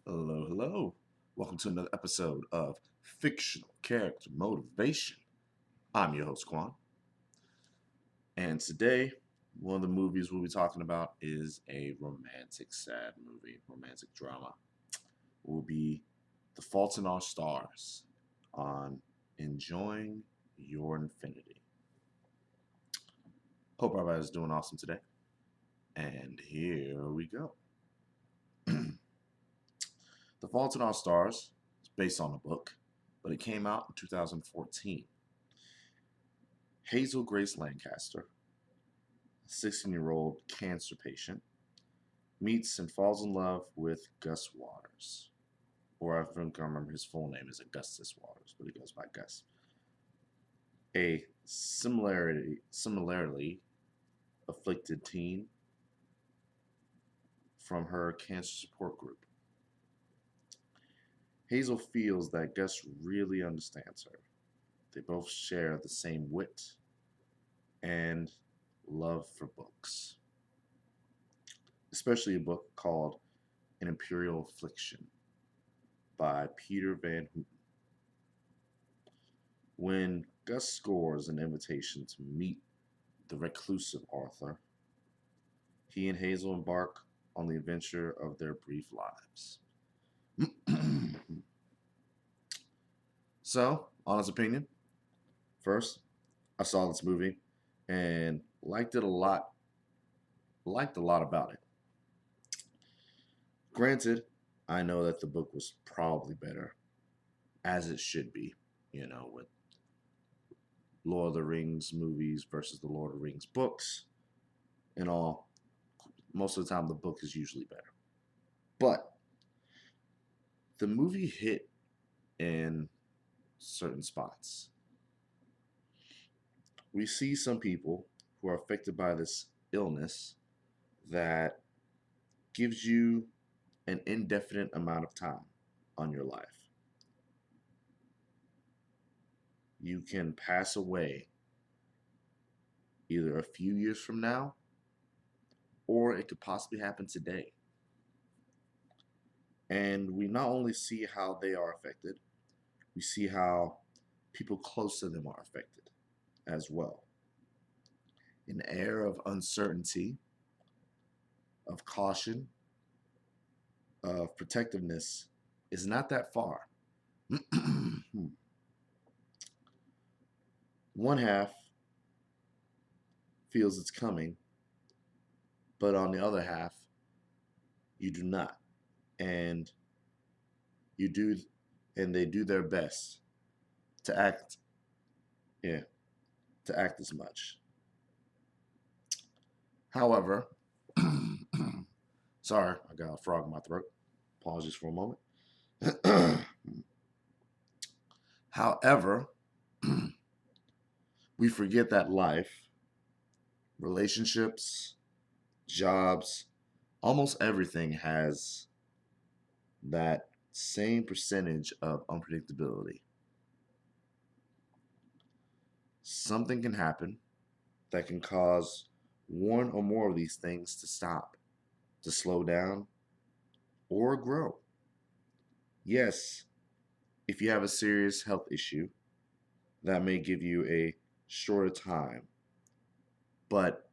Hello, hello. Welcome to another episode of Fictional Character Motivation. I'm your host, Quan. And today, one of the movies we'll be talking about is a romantic, sad movie, romantic drama. It will be The Fault in Our Stars on Enjoying Your Infinity. Hope everybody's doing awesome today. And here we go. The Fault in Our Stars is based on a book, but it came out in 2014. Hazel Grace Lancaster, a 16-year-old cancer patient, meets and falls in love with Gus Waters. Or I think I remember his full name is Augustus Waters, but he goes by Gus. A similarly afflicted teen from her cancer support group. Hazel feels that Gus really understands her. They both share the same wit and love for books, especially a book called An Imperial Affliction by Peter Van Houten. When Gus scores an invitation to meet the reclusive Arthur, he and Hazel embark on the adventure of their brief lives. So, honest opinion, first, I saw this movie and liked it a lot. Liked a lot about it. Granted, I know that the book was probably better, as it should be, with Lord of the Rings movies versus the Lord of the Rings books and all. Most of the time, the book is usually better. But the movie hit in certain spots. We see some people who are affected by this illness that gives you an indefinite amount of time on your life. You can pass away either a few years from now or it could possibly happen today. And we not only see how they are affected, we see how people close to them are affected as well. An air of uncertainty, of caution, of protectiveness is not that far. One half feels it's coming, but on the other half, you do not. And you do, and they do their best to act, to act as much. However, sorry, I got a frog in my throat. Apologies for a moment. However, we forget that life, relationships, jobs, almost everything has that same percentage of unpredictability. Something can happen that can cause one or more of these things to stop, to slow down, or grow. Yes, if you have a serious health issue, that may give you a shorter time, but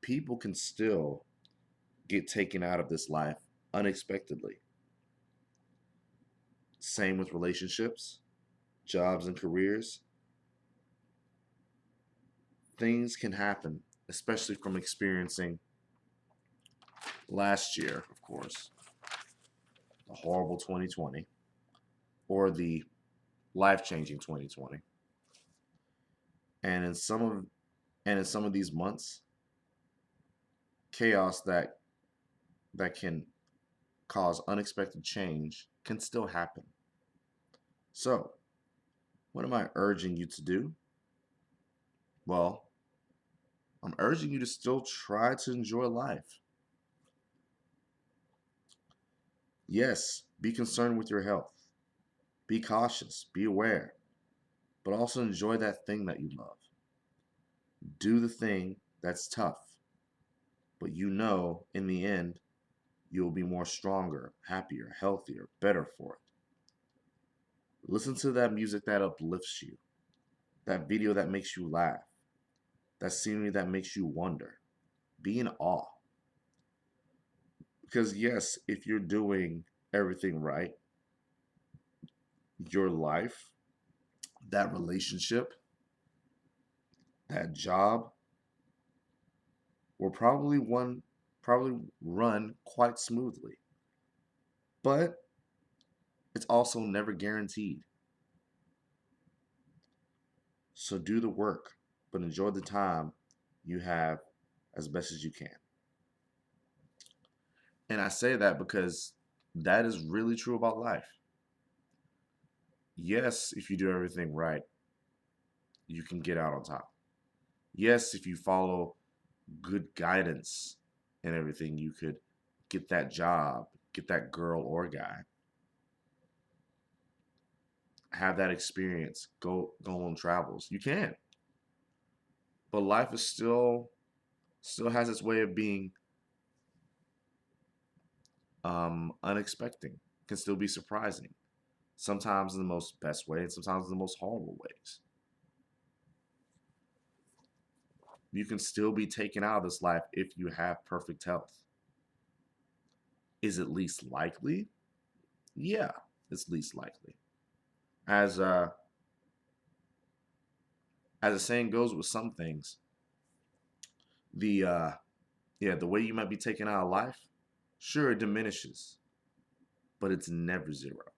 people can still get taken out of this life unexpectedly. Same with relationships, jobs, and careers. Things can happen, especially from experiencing last year, of course, the horrible 2020, or the life-changing 2020. And in some of these months, chaos that can cause unexpected change can still happen. So, what am I urging you to do? Well, I'm urging you to still try to enjoy life. Yes, be concerned with your health. Be cautious, be aware, but also enjoy that thing that you love. Do the thing that's tough, but in the end, you'll be more stronger, happier, healthier, better for it. Listen to that music that uplifts you, that video that makes you laugh, that scenery that makes you wonder. Be in awe. Because, yes, if you're doing everything right, your life, that relationship, that job will probably run quite smoothly. But it's also never guaranteed. So do the work, but enjoy the time you have as best as you can. And I say that because that is really true about life. Yes, if you do everything right, you can get out on top. Yes, if you follow good guidance and everything, you could get that job, get that girl or guy, have that experience, go on travels. You can. But life is still has its way of being unexpected, can still be surprising. Sometimes in the most best way, and sometimes in the most horrible ways. You can still be taken out of this life if you have perfect health. Is it least likely? Yeah, it's least likely. As as the saying goes with some things, the yeah, the way you might be taken out of life, sure it diminishes, but it's never zero.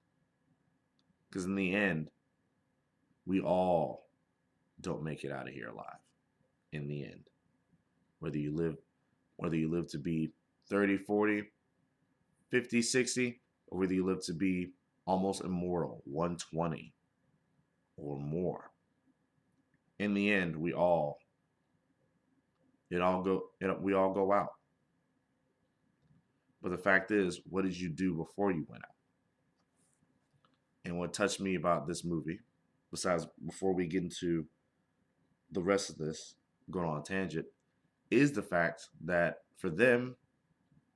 Because in the end, we all don't make it out of here alive. In the end, whether you live whether you live to be 30, 40, 50, 60, or whether you live to be almost immortal, 120 or more. In the end, we all go out. But the fact is, what did you do before you went out? And what touched me about this movie, besides before we get into the rest of this, going on a tangent, is the fact that for them,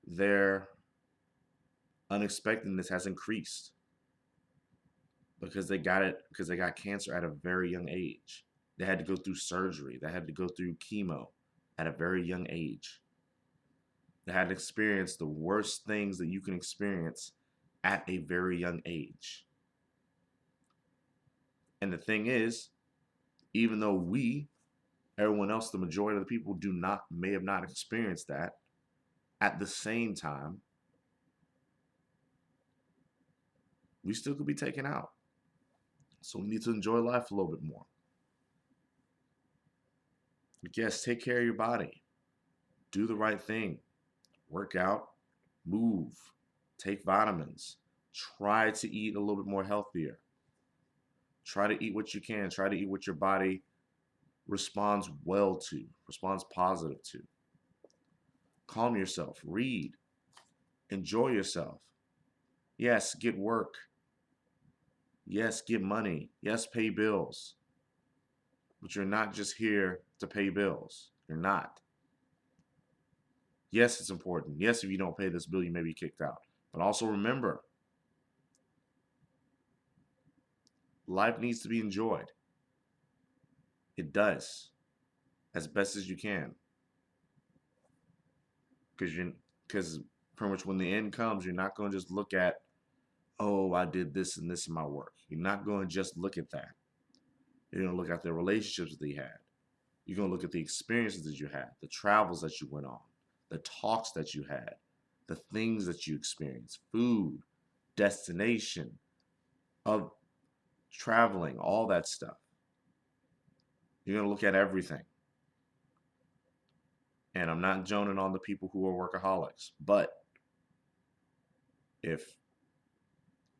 their unexpectedness has increased because they got cancer at a very young age. They had to go through surgery. They had to go through chemo at a very young age. They had to experience the worst things that you can experience at a very young age. And the thing is, even though everyone else, the majority of the people may have not experienced that, at the same time, we still could be taken out. So we need to enjoy life a little bit more. But yes, take care of your body. Do the right thing. Work out, move, take vitamins. Try to eat a little bit more healthier. Try to eat what you can. Try to eat what your body responds well to, responds positive to. Calm yourself. Read. Enjoy yourself. Yes, get work. Yes, get money. Yes, pay bills. But you're not just here to pay bills. You're not. Yes, it's important. Yes, if you don't pay this bill, you may be kicked out. But also remember, life needs to be enjoyed. It does, as best as you can. Because pretty much when the end comes, you're not going to just look at, oh, I did this and this in my work. You're not going to just look at that. You're going to look at the relationships that you had. You're going to look at the experiences that you had, the travels that you went on, the talks that you had, the things that you experienced, food, destination, of traveling, all that stuff. You're going to look at everything. And I'm not joning on the people who are workaholics, but if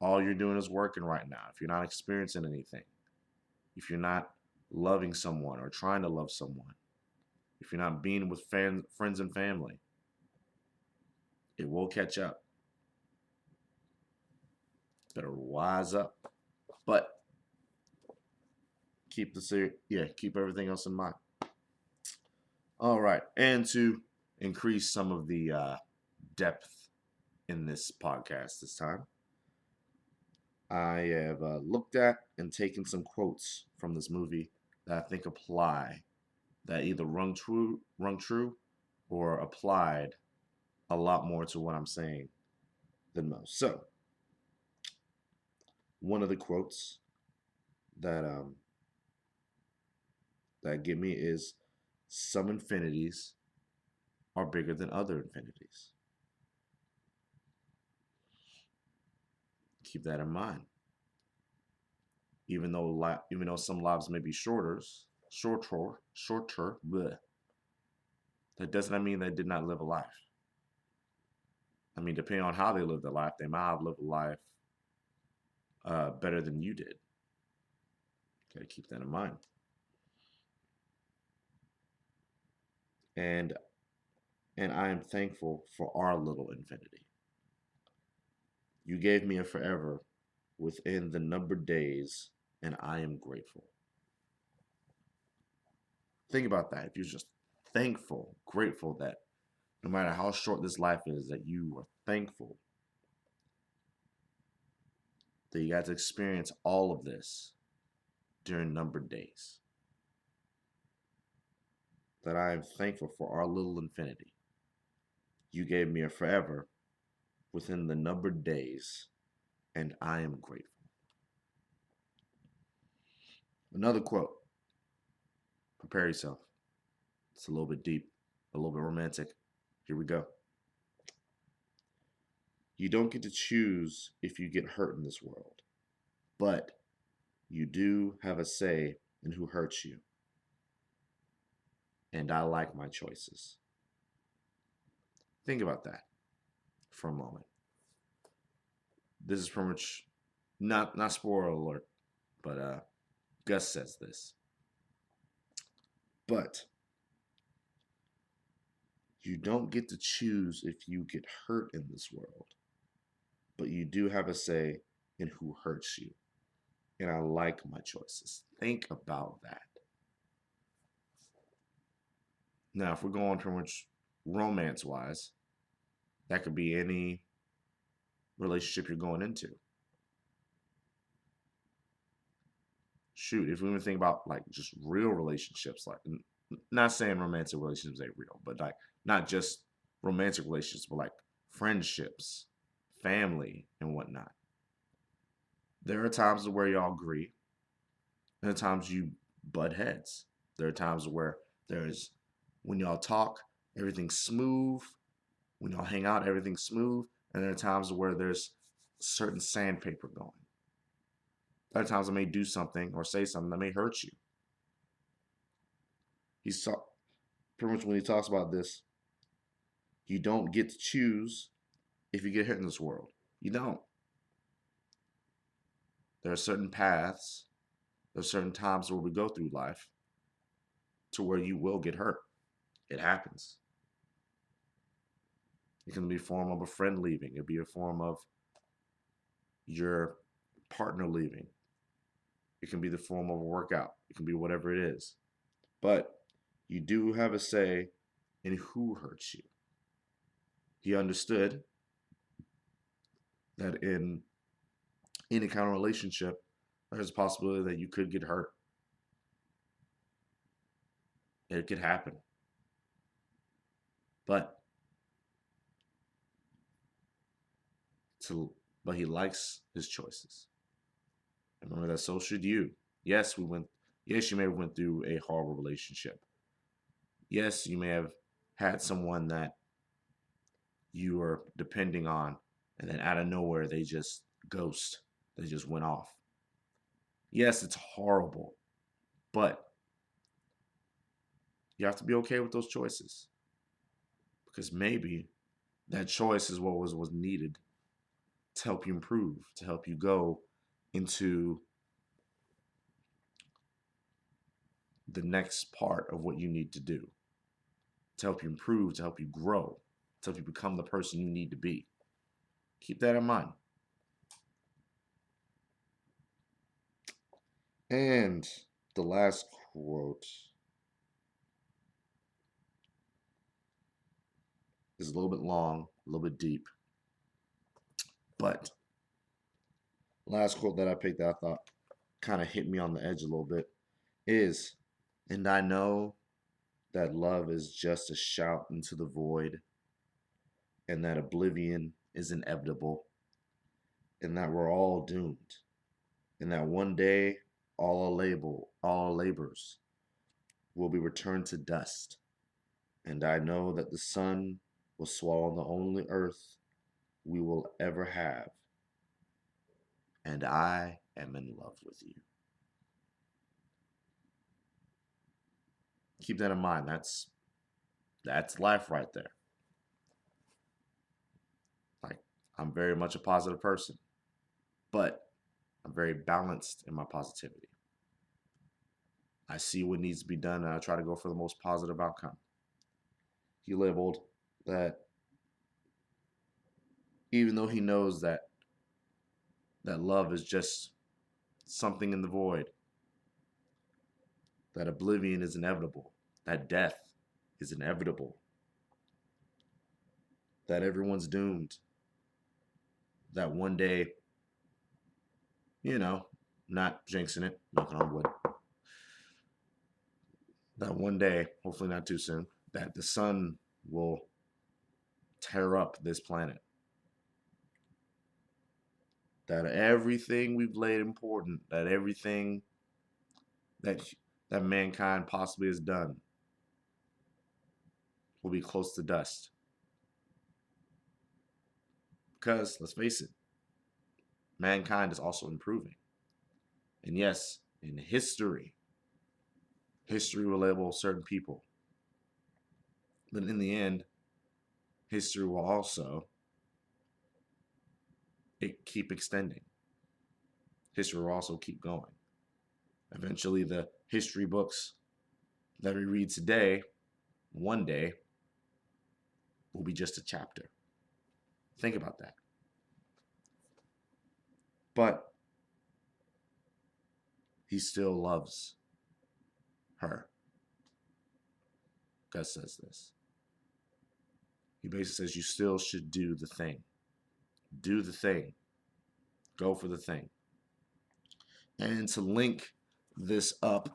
all you're doing is working right now, if you're not experiencing anything, if you're not loving someone or trying to love someone, if you're not being with friends and family, it will catch up. Better wise up. But keep everything else in mind. All right. And to increase some of the depth in this podcast this time. I have looked at and taken some quotes from this movie that I think apply, that either rung true, or applied a lot more to what I'm saying than most. So, one of the quotes that that get me is, "Some infinities are bigger than other infinities." Keep that in mind. Even though some lives may be shorter, bleh, that does not mean they did not live a life. I mean, depending on how they lived their life, they might have lived a life better than you did. Got to keep that in mind. And I am thankful for our little infinity. You gave me a forever within the numbered days, and I am grateful. Think about that. If you're just thankful, grateful that no matter how short this life is, that you are thankful that you got to experience all of this during numbered days. That I am thankful for our little infinity. You gave me a forever within the numbered days, and I am grateful. Another quote. Prepare yourself. It's a little bit deep, a little bit romantic. Here we go. You don't get to choose if you get hurt in this world, but you do have a say in who hurts you. And I like my choices. Think about that for a moment. This is pretty much not spoiler alert, but Gus says this. But you don't get to choose if you get hurt in this world, but you do have a say in who hurts you. And I like my choices. Think about that. Now, if we're going pretty much romance wise, that could be any relationship you're going into. Shoot, if we even think about like just real relationships, like not saying romantic relationships ain't real, but like not just romantic relationships, but like friendships, family, and whatnot. There are times where y'all agree, and there are times you butt heads. There are times where there's when y'all talk, everything's smooth. When y'all hang out, everything's smooth. And there are times where there's certain sandpaper going. There are times I may do something or say something that may hurt you. He's pretty much when he talks about this, you don't get to choose if you get hit in this world. You don't. There are certain paths, there are certain times where we go through life to where you will get hurt. It happens. It can be a form of a friend leaving. It can be a form of your partner leaving. It can be the form of a workout. It can be whatever it is. But you do have a say in who hurts you. He understood that in any kind of relationship, there's a possibility that you could get hurt. It could happen. But but he likes his choices. Remember that so should you. Yes, you may have went through a horrible relationship. Yes, you may have had someone that you were depending on, and then out of nowhere they just ghost. They just went off. Yes, it's horrible, but you have to be okay with those choices, because maybe that choice is what was needed to help you improve, to help you go into the next part of what you need to do, to help you improve, to help you grow, to help you become the person you need to be. Keep that in mind. And the last quote is a little bit long, a little bit deep. But last quote that I picked that I thought kind of hit me on the edge a little bit is, and I know that love is just a shout into the void, and that oblivion is inevitable, and that we're all doomed, and that one day all our labors will be returned to dust. And I know that the sun will swallow the only earth we will ever have, and I am in love with you. Keep that in mind. That's life right there. Like, I'm very much a positive person, but I'm very balanced in my positivity. I see what needs to be done and I try to go for the most positive outcome. He labeled that even though he knows that love is just something in the void, that oblivion is inevitable, that death is inevitable, that everyone's doomed, that one day, you know, not jinxing it, knocking on wood, that one day, hopefully not too soon, that the sun will tear up this planet. That everything we've laid important, that everything that that mankind possibly has done will be close to dust. Because let's face it, mankind is also improving. And yes, in history will label certain people. But in the end, history will also keep extending. History will also keep going. Eventually, the history books that we read today, one day, will be just a chapter. Think about that. But he still loves her. Gus says this. He basically says you still should do the thing. Do the thing. Go for the thing. And to link this up,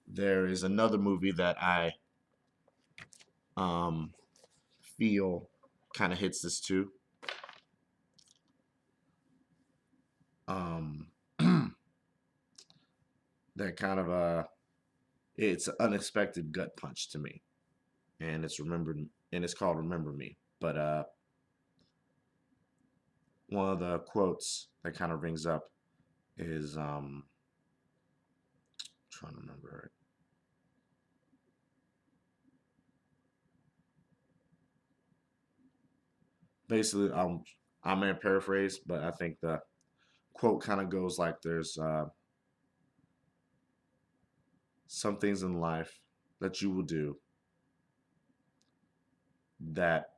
there is another movie that I um, feel kind of hits this too. Um, that kind of it's an unexpected gut punch to me, and it's called Remember Me. But one of the quotes that kind of rings up is trying to remember it. Basically, I'm gonna paraphrase, but I think the quote kind of goes like there's some things in life that you will do that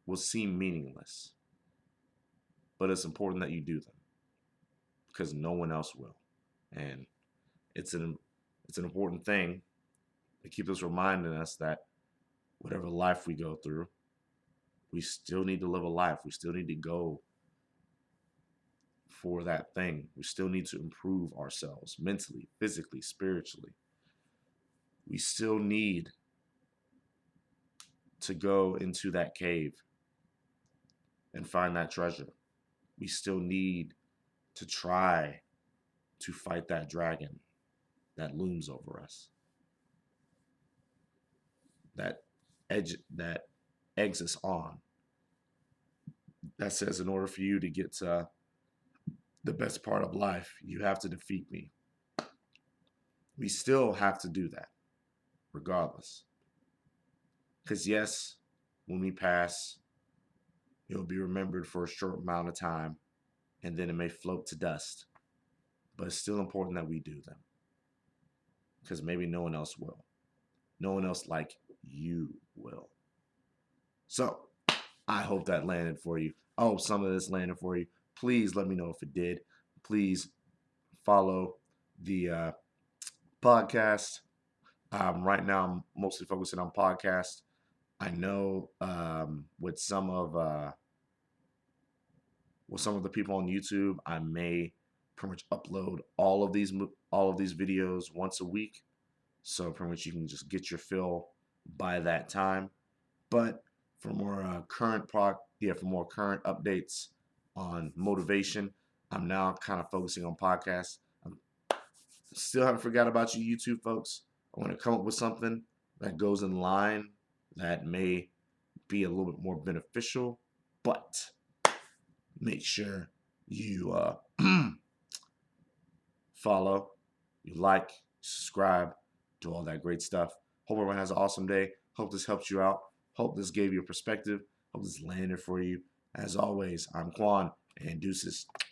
will seem meaningless, but it's important that you do them because no one else will. And it's an it's an important thing to keep us reminding us that whatever life we go through, we still need to live a life. We still need to go for that thing. We still need to improve ourselves mentally, physically, spiritually. We still need to go into that cave and find that treasure. We still need to try to fight that dragon that looms over us, that eggs us on, that says in order for you to get to the best part of life, you have to defeat me. We still have to do that, regardless. Because yes, when we pass, it'll be remembered for a short amount of time, and then it may float to dust. But it's still important that we do them. Because maybe no one else will. No one else like you will. So, I hope that landed for you. I hope some of this landed for you. Please let me know if it did. Please follow the podcast. Right now, I'm mostly focusing on podcasts. I know with some of with some of the people on YouTube, I may pretty much upload all of these videos once a week. So pretty much you can just get your fill by that time. But for more for more current updates on motivation, I'm now kind of focusing on podcasts. I still haven't forgot about you, YouTube folks. I want to come up with something that goes in line that may be a little bit more beneficial, but make sure you follow, you like, subscribe, do all that great stuff. Hope everyone has an awesome day. Hope this helped you out. Hope this gave you a perspective. Hope this landed for you. As always, I'm Quan, and deuces.